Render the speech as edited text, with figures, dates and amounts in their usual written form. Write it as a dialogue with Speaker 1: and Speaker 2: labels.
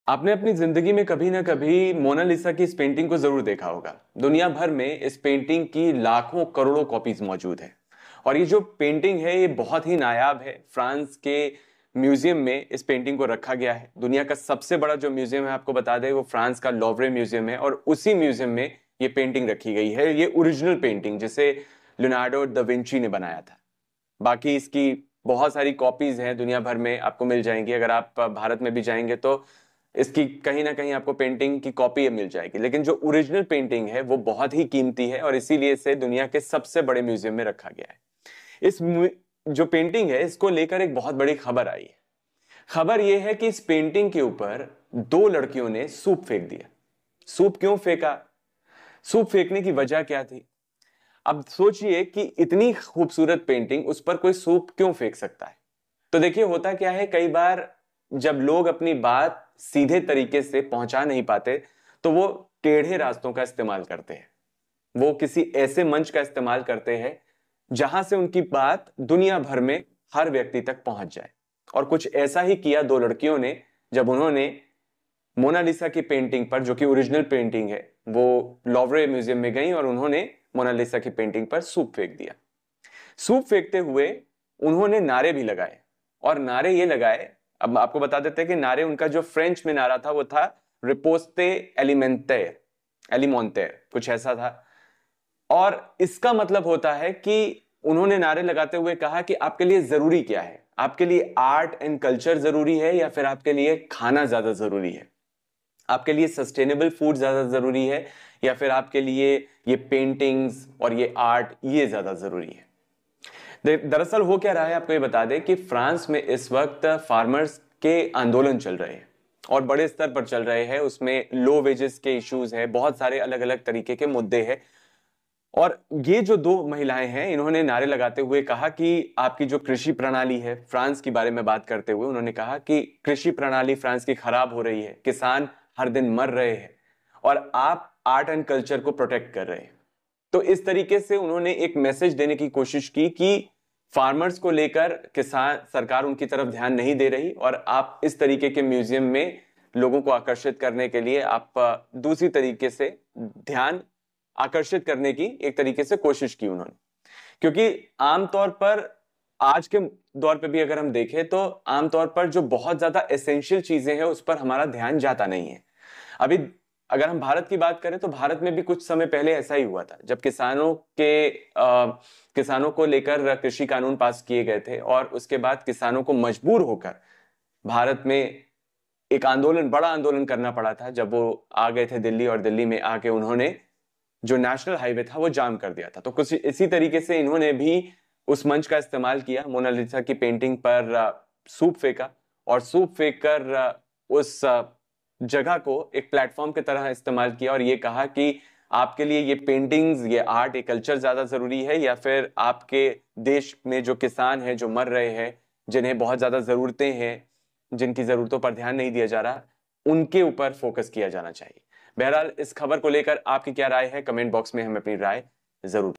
Speaker 1: आपने अपनी जिंदगी में कभी ना कभी मोनालिसा की इस पेंटिंग को जरूर देखा होगा। दुनिया भर में इस पेंटिंग की लाखों करोड़ों कॉपीज मौजूद है और ये जो पेंटिंग है ये बहुत ही नायाब है। फ्रांस के म्यूजियम में इस पेंटिंग को रखा गया है। दुनिया का सबसे बड़ा जो म्यूजियम है आपको बता दें वो फ्रांस का लोवरे म्यूजियम है और उसी म्यूजियम में ये पेंटिंग रखी गई है। ये ओरिजिनल पेंटिंग जिसे लियोनार्डो दा विंची ने बनाया था। बाकी इसकी बहुत सारी कॉपीज हैं, दुनिया भर में आपको मिल जाएंगी। अगर आप भारत में भी जाएंगे तो इसकी कहीं ना कहीं आपको पेंटिंग की कॉपी मिल जाएगी, लेकिन जो ओरिजिनल पेंटिंग है वो बहुत ही कीमती है और इसीलिए इसे दुनिया के सबसे बड़े म्यूजियम में रखा गया है। जो पेंटिंग है इसको लेकर एक बहुत बड़ी खबर आई है। खबर यह है कि इस पेंटिंग के ऊपर दो लड़कियों ने सूप फेंक दिया। सूप क्यों फेंका, सूप फेंकने की वजह क्या थी? अब सोचिए कि इतनी खूबसूरत पेंटिंग उस पर कोई सूप क्यों फेंक सकता है। तो देखिए होता क्या है, कई बार जब लोग अपनी बात सीधे तरीके से पहुंचा नहीं पाते तो वो टेढ़े रास्तों का इस्तेमाल करते हैं। वो किसी ऐसे मंच का इस्तेमाल करते हैं जहां से उनकी बात दुनिया भर में हर व्यक्ति तक पहुंच जाए। और कुछ ऐसा ही किया दो लड़कियों ने जब उन्होंने मोनालिसा की पेंटिंग पर, जो कि ओरिजिनल पेंटिंग है, वो लॉवरे म्यूजियम में गई और उन्होंने मोनालिसा की पेंटिंग पर सूप फेंक दिया। सूप फेंकते हुए उन्होंने नारे भी लगाए और नारे ये लगाए, अब आपको बता देते हैं कि नारे उनका जो फ्रेंच में नारा था वो था रिपोस्ते एलिमेंटेर, एलिमोंटेर, कुछ ऐसा था। और इसका मतलब होता है कि उन्होंने नारे लगाते हुए कहा कि आपके लिए जरूरी क्या है, आपके लिए आर्ट एंड कल्चर जरूरी है या फिर आपके लिए खाना ज्यादा जरूरी है, आपके लिए सस्टेनेबल फूड ज्यादा जरूरी है या फिर आपके लिए ये पेंटिंग्स और ये आर्ट ये ज्यादा जरूरी है। दरअसल हो क्या रहा है आपको ये बता दें कि फ्रांस में इस वक्त फार्मर्स के आंदोलन चल रहे हैं और बड़े स्तर पर चल रहे हैं। उसमें लो वेजेस के इश्यूज है, बहुत सारे अलग अलग तरीके के मुद्दे हैं। और ये जो दो महिलाएं हैं इन्होंने नारे लगाते हुए कहा कि आपकी जो कृषि प्रणाली है, फ्रांस के बारे में बात करते हुए उन्होंने कहा कि कृषि प्रणाली फ्रांस की खराब हो रही है, किसान हर दिन मर रहे हैं और आप आर्ट एंड कल्चर को प्रोटेक्ट कर रहे हैं। तो इस तरीके से उन्होंने एक मैसेज देने की कोशिश की कि फार्मर्स को लेकर किसान सरकार उनकी तरफ ध्यान नहीं दे रही और आप इस तरीके के म्यूजियम में लोगों को आकर्षित करने के लिए आप दूसरी तरीके से ध्यान आकर्षित करने की एक तरीके से कोशिश की उन्होंने। क्योंकि आमतौर पर आज के दौर पे भी अगर हम देखें तो आमतौर पर जो बहुत ज्यादा एसेंशियल चीजें हैं उस पर हमारा ध्यान जाता नहीं है। अभी अगर हम भारत की बात करें तो भारत में भी कुछ समय पहले ऐसा ही हुआ था जब किसानों को लेकर कृषि कानून पास किए गए थे और उसके बाद किसानों को मजबूर होकर भारत में एक आंदोलन, बड़ा आंदोलन करना पड़ा था जब वो आ गए थे दिल्ली और दिल्ली में आके उन्होंने जो नेशनल हाईवे था वो जाम कर दिया था। तो कुछ इसी तरीके से इन्होंने भी उस मंच का इस्तेमाल किया, मोनालिसा की पेंटिंग पर सूप फेंका और सूप फेंक कर उस जगह को एक प्लेटफॉर्म की तरह इस्तेमाल किया और ये कहा कि आपके लिए ये पेंटिंग्स, ये आर्ट, ये कल्चर ज्यादा जरूरी है या फिर आपके देश में जो किसान हैं जो मर रहे हैं, जिन्हें बहुत ज्यादा जरूरतें हैं, जिनकी जरूरतों पर ध्यान नहीं दिया जा रहा, उनके ऊपर फोकस किया जाना चाहिए। बहरहाल इस खबर को लेकर आपकी क्या राय है, कमेंट बॉक्स में हमें अपनी राय जरूर